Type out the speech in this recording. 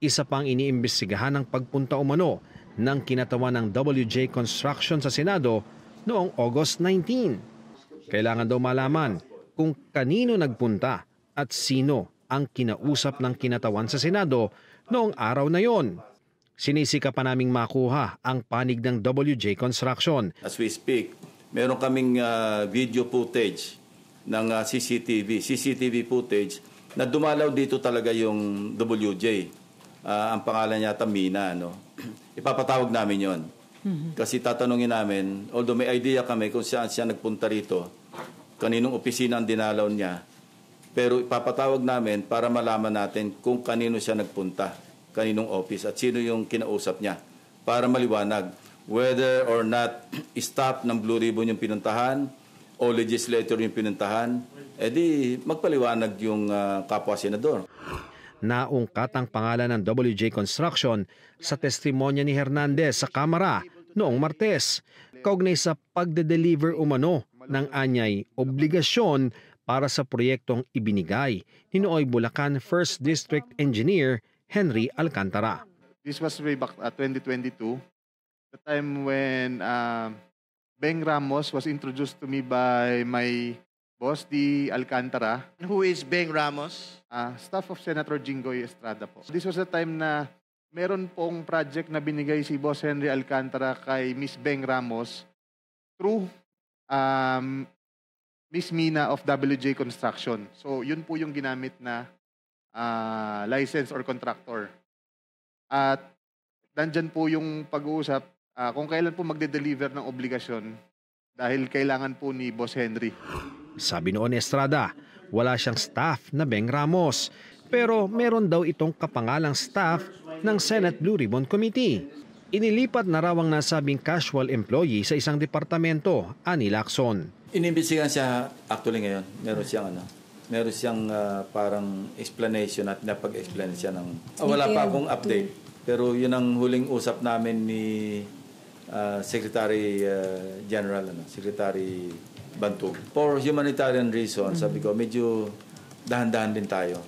Isa pang iniimbestigahan ng pagpunta umano ng kinatawan ng WJ Construction sa Senado noong August 19. Kailangan daw malaman kung kanino nagpunta at sino ang kinausap ng kinatawan sa Senado noong araw na yon. Sinisika pa naming makuha ang panig ng WJ Construction. As we speak, meron kaming video footage ng CCTV footage na dumalaw dito talaga yung WJ. Ang pangalan niya Mina, no? Ipapatawag namin yon. Kasi tatanungin namin, although may idea kami kung saan siya nagpunta rito, kaninong opisina ang dinalaw niya, pero ipapatawag namin para malaman natin kung kanino siya nagpunta, kaninong office at sino yung kinausap niya, para maliwanag whether or not staff ng Blue Ribbon yung pinuntahan o legislator yung pinuntahan, edi magpaliwanag yung kapwa senador. Naungkat ang pangalan ng WJ Construction sa testimonya ni Hernandez sa Kamara noong Martes, kaugnay sa pagde-deliver umano ng anyay obligasyon para sa proyektong ibinigay ni Nooy Bulacan 1st District Engineer Henry Alcantara. This was way back 2022, the time when Beng Ramos was introduced to me by my boss, D. Alcantara. Who is Beng Ramos? Staff of Senator Jinggoy Estrada po. This was the time na meron pong project na binigay si Boss Henry Alcantara kay Miss Beng Ramos through Miss Mina of WJ Construction. So yun po yung ginamit na license or contractor. At nandyan po yung pag-uusap kung kailan po magde-deliver ng obligasyon dahil kailangan po ni Boss Henry. Sabi noon ni Estrada, wala siyang staff na Beng Ramos, pero meron daw itong kapangalang staff ng Senate Blue Ribbon Committee. Inilipat na raw ang nasabing casual employee sa isang departamento, ani Lacson. Inimbestigahan siya actually ngayon. Meron siyang parang explanation at napag-explain siya ng... wala pa akong update, pero yun ang huling usap namin ni Secretary General, Secretary Bantog. For humanitarian reasons, sabi ko, medyo dahan-dahan din tayo.